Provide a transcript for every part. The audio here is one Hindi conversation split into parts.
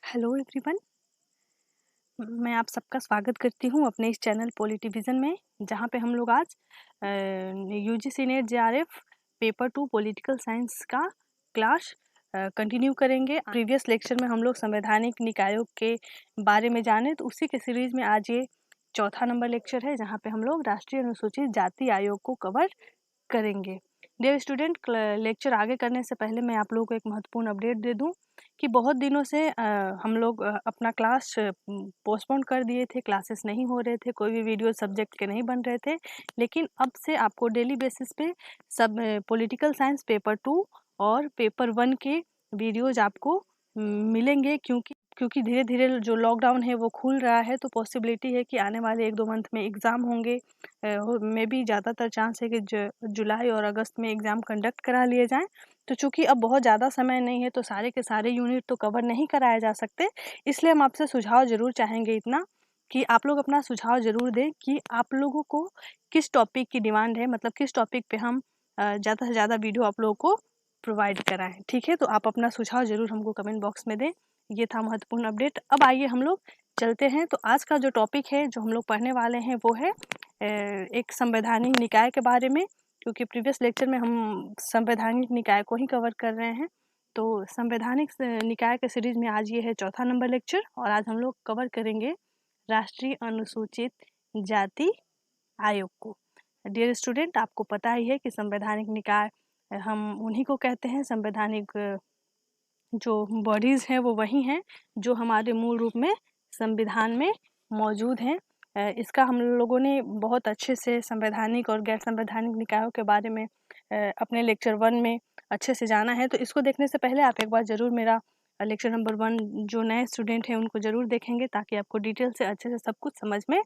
हेलो एवरीवन, मैं आप सबका स्वागत करती हूँ अपने इस चैनल पॉलिटिविज़न में, जहाँ पे हम लोग आज UGC net JRF paper 2 political science का क्लास कंटिन्यू करेंगे। प्रीवियस लेक्चर में हम लोग संवैधानिक निकायों के बारे में जाने, तो उसी के सीरीज़ में आज ये चौथा नंबर लेक्चर है, जहाँ पे हम लोग राष्ट्रीय अनुसूचित जाति आयोग को कवर करेंगे। डियर स्टूडेंट, लेक्चर आगे करने से पहले मैं आप लोगों को एक महत्वपूर्ण अपडेट दे दूं कि बहुत दिनों से हम लोग अपना क्लास पोस्टपोन कर दिए थे, क्लासेस नहीं हो रहे थे, कोई भी वीडियो सब्जेक्ट के नहीं बन रहे थे। लेकिन अब से आपको डेली बेसिस पे सब पॉलिटिकल साइंस पेपर 2 और पेपर 1 के वीडियोज आपको मिलेंगे, क्योंकि धीरे धीरे जो लॉकडाउन है वो खुल रहा है, तो पॉसिबिलिटी है कि आने वाले 1-2 मंथ में एग्ज़ाम होंगे। मे बी ज़्यादातर चांस है कि जुलाई और अगस्त में एग्ज़ाम कंडक्ट करा लिए जाएं। तो चूँकि अब बहुत ज़्यादा समय नहीं है, तो सारे के सारे यूनिट तो कवर नहीं कराए जा सकते, इसलिए हम आपसे सुझाव ज़रूर चाहेंगे इतना कि आप लोग अपना सुझाव ज़रूर दें कि आप लोगों को किस टॉपिक की डिमांड है, मतलब किस टॉपिक पे हम ज़्यादा से ज़्यादा वीडियो आप लोगों को प्रोवाइड कराएं। ठीक है, तो आप अपना सुझाव ज़रूर हमको कमेंट बॉक्स में दें। ये था महत्वपूर्ण अपडेट। अब आइए हम लोग चलते हैं। तो आज का जो टॉपिक है, जो हम लोग पढ़ने वाले हैं, वो है एक संवैधानिक निकाय के बारे में, क्योंकि प्रीवियस लेक्चर में हम संवैधानिक निकाय को ही कवर कर रहे हैं। तो संवैधानिक निकाय के सीरीज में आज ये है चौथा नंबर लेक्चर, और आज हम लोग कवर करेंगे राष्ट्रीय अनुसूचित जाति आयोग को। डियर स्टूडेंट, आपको पता ही है कि संवैधानिक निकाय हम उन्हीं को कहते हैं। संवैधानिक जो बॉडीज़ हैं वो वही हैं जो हमारे मूल रूप में संविधान में मौजूद हैं। इसका हम लोगों ने बहुत अच्छे से संवैधानिक और गैर संवैधानिक निकायों के बारे में अपने लेक्चर 1 में अच्छे से जाना है। तो इसको देखने से पहले आप एक बार ज़रूर मेरा लेक्चर नंबर 1 जो नए स्टूडेंट हैं उनको ज़रूर देखेंगे, ताकि आपको डिटेल से अच्छे से सब कुछ समझ में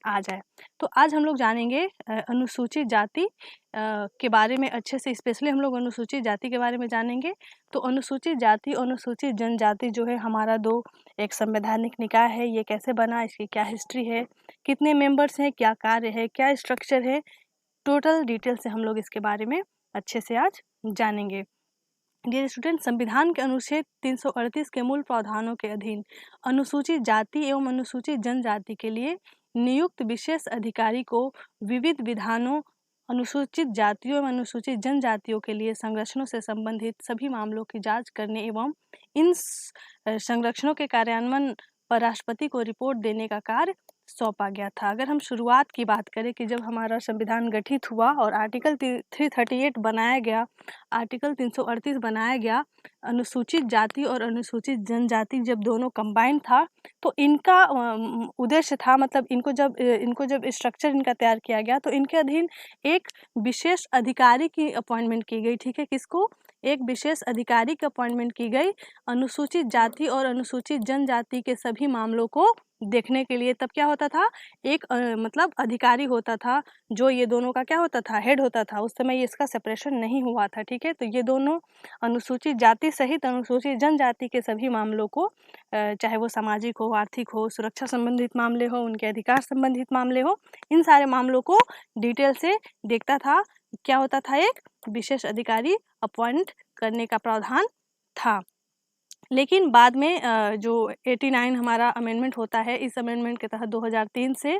आ जाए। तो आज हम लोग जानेंगे अनुसूचित जाति के बारे में अच्छे से, स्पेशली हम लोग अनुसूचित जाति के बारे में जानेंगे। तो अनुसूचित जाति और अनुसूचित जनजाति जो है हमारा एक संवैधानिक निकाय है। ये कैसे बना, इसकी क्या हिस्ट्री है, कितने मेंबर्स हैं, क्या कार्य है, क्या स्ट्रक्चर है, टोटल डिटेल से हम लोग इसके बारे में अच्छे से आज जानेंगे। डियर स्टूडेंट, संविधान के अनुच्छेद 338 के मूल प्रावधानों के अधीन अनुसूचित जाति एवं अनुसूचित जनजाति के लिए नियुक्त विशेष अधिकारी को विविध विधानों, अनुसूचित जातियों एवं अनुसूचित जनजातियों के लिए संरक्षणों से संबंधित सभी मामलों की जांच करने एवं इन संरक्षणों के कार्यान्वयन पर राष्ट्रपति को रिपोर्ट देने का कार्य सौंपा गया था। अगर हम शुरुआत की बात करें कि जब हमारा संविधान गठित हुआ और आर्टिकल 338 बनाया गया, आर्टिकल 338 बनाया गया, अनुसूचित जाति और अनुसूचित जनजाति जब दोनों कंबाइंड था, तो इनका उद्देश्य था, मतलब इनको जब स्ट्रक्चर इनका तैयार किया गया, तो इनके अधीन एक विशेष अधिकारी की अपॉइंटमेंट की गई। ठीक है, किसको? एक विशेष अधिकारी की अपॉइंटमेंट की गई अनुसूचित जाति और अनुसूचित जनजाति के सभी मामलों को देखने के लिए। तब क्या होता था, एक मतलब अधिकारी होता था जो ये दोनों का क्या होता था, हेड होता था। उस समय इसका सेपरेशन नहीं हुआ था। ठीक है, तो ये दोनों अनुसूचित जाति सहित अनुसूचित जनजाति के सभी मामलों को, चाहे वो सामाजिक हो, आर्थिक हो, सुरक्षा संबंधित मामले हो, उनके अधिकार संबंधित मामले हो, इन सारे मामलों को डिटेल से देखता था। क्या होता था, एक विशेष अधिकारी अपॉइंट करने का प्रावधान था। लेकिन बाद में जो 89 हमारा अमेंडमेंट होता है, इस अमेंडमेंट के तहत 2003 से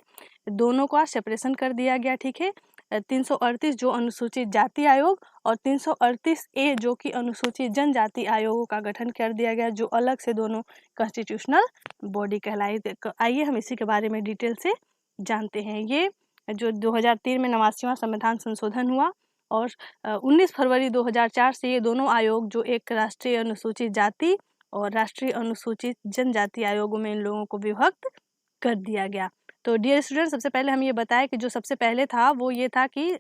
दोनों का सेपरेशन कर दिया गया। ठीक है, 338 जो अनुसूचित जाति आयोग और 338A जो कि अनुसूचित जनजाति आयोगों का गठन कर दिया गया, जो अलग से दोनों कॉन्स्टिट्यूशनल बॉडी कहलाई। आइए हम इसी के बारे में डिटेल से जानते हैं। ये जो 2003 में 89वां संविधान संशोधन हुआ, और 19 फरवरी 2004 से ये दोनों आयोग, जो एक राष्ट्रीय अनुसूचित जाति और राष्ट्रीय अनुसूचित जनजाति आयोगों में इन लोगों को विभक्त कर दिया गया। तो डियर स्टूडेंट, सबसे पहले हम ये बताएं कि जो सबसे पहले था वो ये था कि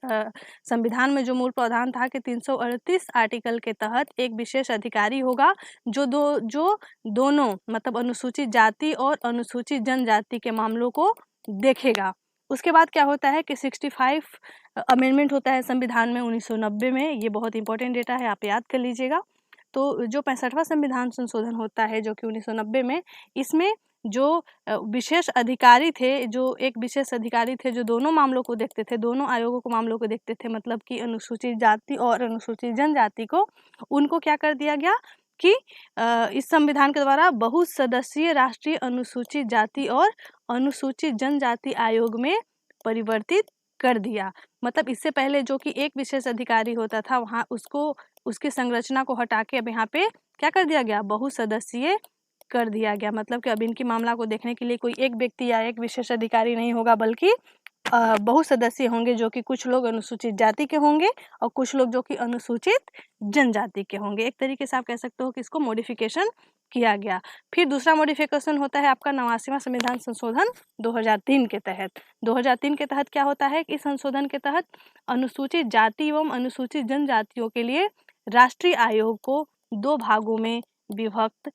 संविधान में जो मूल प्रावधान था कि 338 आर्टिकल के तहत एक विशेष अधिकारी होगा जो दोनों मतलब अनुसूचित जाति और अनुसूचित जनजाति के मामलों को देखेगा। उसके बाद क्या होता है कि 65 अमेंडमेंट होता है संविधान में 1990 में। ये बहुत इंपॉर्टेंट डेटा है, आप याद कर लीजिएगा। तो जो 65वां संविधान संशोधन होता है जो कि 1990 में, इसमें जो विशेष अधिकारी थे, जो एक विशेष अधिकारी थे जो दोनों मामलों को देखते थे, दोनों आयोगों को मामलों को देखते थे, मतलब कि अनुसूचित जाति और अनुसूचित जनजाति को, उनको क्या कर दिया गया कि इस संविधान के द्वारा बहुसदस्यीय राष्ट्रीय अनुसूचित जाति और अनुसूचित जनजाति आयोग में परिवर्तित कर दिया। मतलब इससे पहले जो कि एक विशेष अधिकारी होता था, वहाँ उसको उसकी संरचना को हटा के अब यहाँ पे क्या कर दिया गया, बहुसदस्यीय कर दिया गया। मतलब कि अब इनकी मामला को देखने के लिए कोई एक व्यक्ति या एक विशेष अधिकारी नहीं होगा, बल्कि बहुसदस्यीय होंगे, जो कि कुछ लोग अनुसूचित जाति के होंगे और कुछ लोग जो कि अनुसूचित जनजाति के होंगे। एक तरीके से आप कह सकते हो कि इसको मॉडिफिकेशन किया गया। फिर दूसरा मॉडिफिकेशन होता है आपका 89वां संविधान संशोधन 2003 के तहत। 2003 के तहत क्या होता है कि इस संशोधन के तहत अनुसूचित जाति एवं अनुसूचित जनजातियों के लिए राष्ट्रीय आयोग को 2 भागों में विभक्त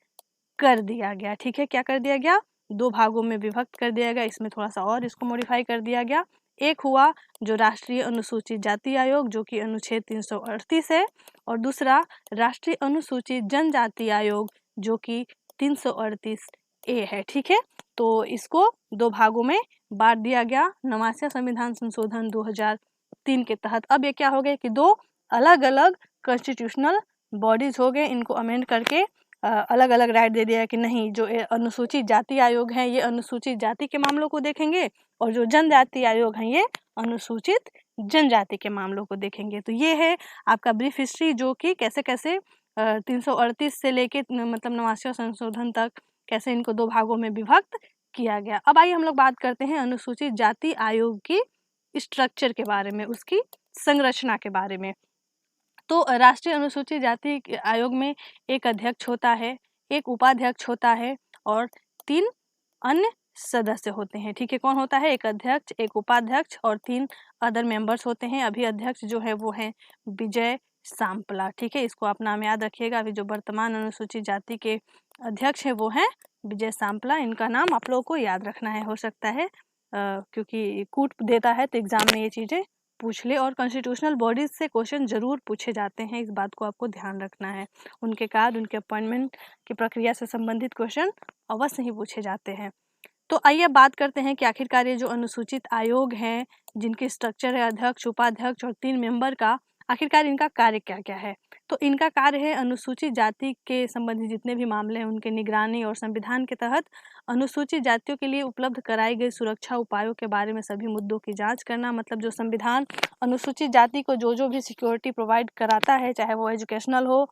कर दिया गया। ठीक है, क्या कर दिया गया, 2 भागों में विभक्त कर दिया गया। इसमें थोड़ा सा और इसको मॉडिफाई कर दिया गया। एक हुआ जो राष्ट्रीय अनुसूचित जाति आयोग, जो कि अनुच्छेद 338 है, और दूसरा राष्ट्रीय अनुसूचित जनजाति आयोग, जो कि 338A है। ठीक है, तो इसको 2 भागों में बांट दिया गया 89वां संविधान संशोधन 2003 के तहत। अब ये क्या हो गए कि 2 अलग अलग कॉन्स्टिट्यूशनल बॉडीज हो गए। इनको अमेंड करके अलग अलग राइट दे दिया कि नहीं, जो अनुसूचित जाति आयोग है ये अनुसूचित जाति के मामलों को देखेंगे, और जो जनजाति आयोग हैं ये अनुसूचित जनजाति के मामलों को देखेंगे। तो ये है आपका ब्रीफ हिस्ट्री, जो कि कैसे कैसे 338 से लेके मतलब 89वां संशोधन तक कैसे इनको 2 भागों में विभक्त किया गया। अब आइए हम लोग बात करते हैं अनुसूचित जाति आयोग की स्ट्रक्चर के बारे में, उसकी संरचना के बारे में। तो राष्ट्रीय अनुसूचित जाति आयोग में एक अध्यक्ष होता है, एक उपाध्यक्ष होता है और 3 अन्य सदस्य होते हैं। ठीक है, कौन होता है, एक अध्यक्ष, एक उपाध्यक्ष और 3 अदर मेंबर्स होते हैं। अभी अध्यक्ष जो है वो है विजय सांपला। ठीक है, इसको आप नाम याद रखिएगा। अभी जो वर्तमान अनुसूचित जाति के अध्यक्ष है वो है विजय सांपला। इनका नाम आप लोगों को याद रखना है, हो सकता है क्योंकि कूट देता है तो एग्जाम में ये चीज़ें पूछ ले। और कॉन्स्टिट्यूशनल बॉडीज से क्वेश्चन जरूर पूछे जाते हैं, इस बात को आपको ध्यान रखना है। उनके कार्य, उनके अपॉइंटमेंट की प्रक्रिया से संबंधित क्वेश्चन अवश्य ही पूछे जाते हैं। तो आइए बात करते हैं कि आखिरकार ये जो अनुसूचित आयोग हैं, जिनकी स्ट्रक्चर है अध्यक्ष, उपाध्यक्ष और 3 मेंबर का, आखिरकार इनका कार्य क्या क्या है। तो इनका कार्य है अनुसूचित जाति के संबंधित जितने भी मामले हैं उनके निगरानी और संविधान के तहत अनुसूचित जातियों के लिए उपलब्ध कराई गई सुरक्षा उपायों के बारे में सभी मुद्दों की जांच करना। मतलब जो संविधान अनुसूचित जाति को जो भी सिक्योरिटी प्रोवाइड कराता है, चाहे वो एजुकेशनल हो,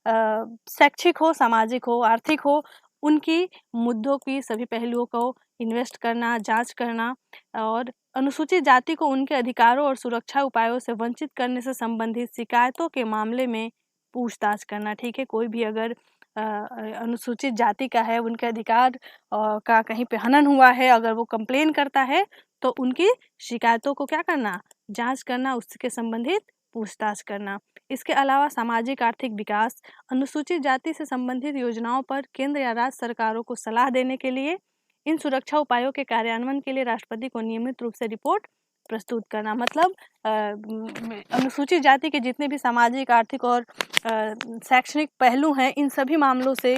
शैक्षिक हो, सामाजिक हो, आर्थिक हो, उनकी मुद्दों की सभी पहलुओं को इन्वेस्ट करना, जांच करना और अनुसूचित जाति को उनके अधिकारों और सुरक्षा उपायों से वंचित करने से संबंधित शिकायतों के मामले में पूछताछ करना। ठीक है, कोई भी अगर अनुसूचित जाति का है, उनके अधिकार का कहीं पे हनन हुआ है, अगर वो कंप्लेन करता है तो उनकी शिकायतों को क्या करना, जांच करना, उसके संबंधित पूछताछ करना। इसके अलावा सामाजिक आर्थिक विकास, अनुसूचित जाति से संबंधित योजनाओं पर केंद्र या राज्य सरकारों को सलाह देने के लिए, इन सुरक्षा उपायों के कार्यान्वयन के लिए राष्ट्रपति को नियमित रूप से रिपोर्ट प्रस्तुत करना। मतलब अनुसूचित जाति के जितने भी सामाजिक, आर्थिक और शैक्षणिक पहलू हैं, इन सभी मामलों से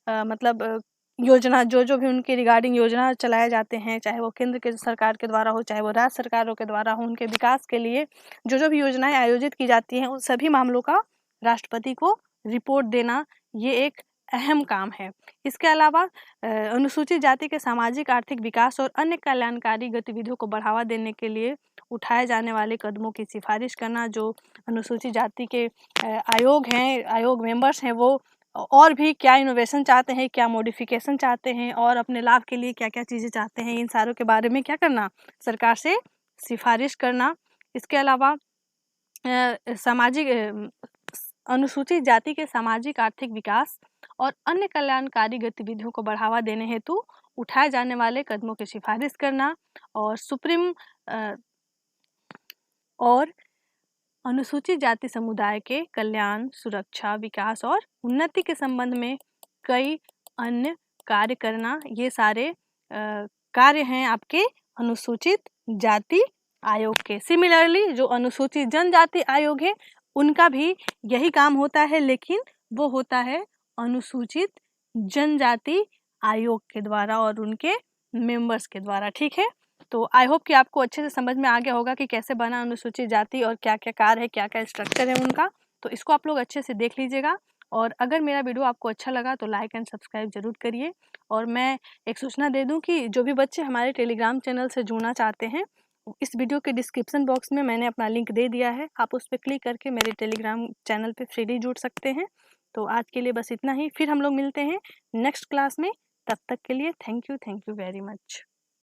मतलब योजना जो भी उनके रिगार्डिंग योजना चलाए जाते हैं, चाहे वो केंद्र के सरकार के द्वारा हो, चाहे वो राज्य सरकारों के द्वारा हो, उनके विकास के लिए जो भी योजनाएं आयोजित की जाती हैं, उन सभी मामलों का राष्ट्रपति को रिपोर्ट देना, ये एक अहम काम है। इसके अलावा अनुसूचित जाति के सामाजिक आर्थिक विकास और अन्य कल्याणकारी गतिविधियों को बढ़ावा देने के लिए उठाए जाने वाले कदमों की सिफारिश करना। जो अनुसूचित जाति के आयोग हैं, आयोग मेंबर्स हैं, वो और भी क्या इनोवेशन चाहते हैं, क्या मॉडिफिकेशन चाहते हैं और अपने लाभ के लिए क्या क्या चीज़ें चाहते हैं, इन सारों के बारे में क्या करना, सरकार से सिफारिश करना। इसके अलावा सामाजिक अनुसूचित जाति के सामाजिक आर्थिक विकास और अन्य कल्याणकारी गतिविधियों को बढ़ावा देने हेतु उठाए जाने वाले कदमों की सिफारिश करना और सुप्रीम और अनुसूचित जाति समुदाय के कल्याण, सुरक्षा, विकास और उन्नति के संबंध में कई अन्य कार्य करना। ये सारे कार्य हैं आपके अनुसूचित जाति आयोग के। सिमिलरली जो अनुसूचित जनजाति आयोग है, उनका भी यही काम होता है, लेकिन वो होता है अनुसूचित जनजाति आयोग के द्वारा और उनके मेंबर्स के द्वारा। ठीक है, तो आई होप कि आपको अच्छे से समझ में आ गया होगा कि कैसे बना अनुसूचित जाति और क्या क्या कार्य है, क्या क्या स्ट्रक्चर है उनका। तो इसको आप लोग अच्छे से देख लीजिएगा और अगर मेरा वीडियो आपको अच्छा लगा तो लाइक एंड सब्सक्राइब ज़रूर करिए। और मैं एक सूचना दे दूं कि जो भी बच्चे हमारे टेलीग्राम चैनल से जुड़ना चाहते हैं, इस वीडियो के डिस्क्रिप्शन बॉक्स में मैंने अपना लिंक दे दिया है, आप उस पर क्लिक करके मेरे टेलीग्राम चैनल पे फ्रीली जुड़ सकते हैं। तो आज के लिए बस इतना ही, फिर हम लोग मिलते हैं नेक्स्ट क्लास में। तब तक के लिए थैंक यू वेरी मच।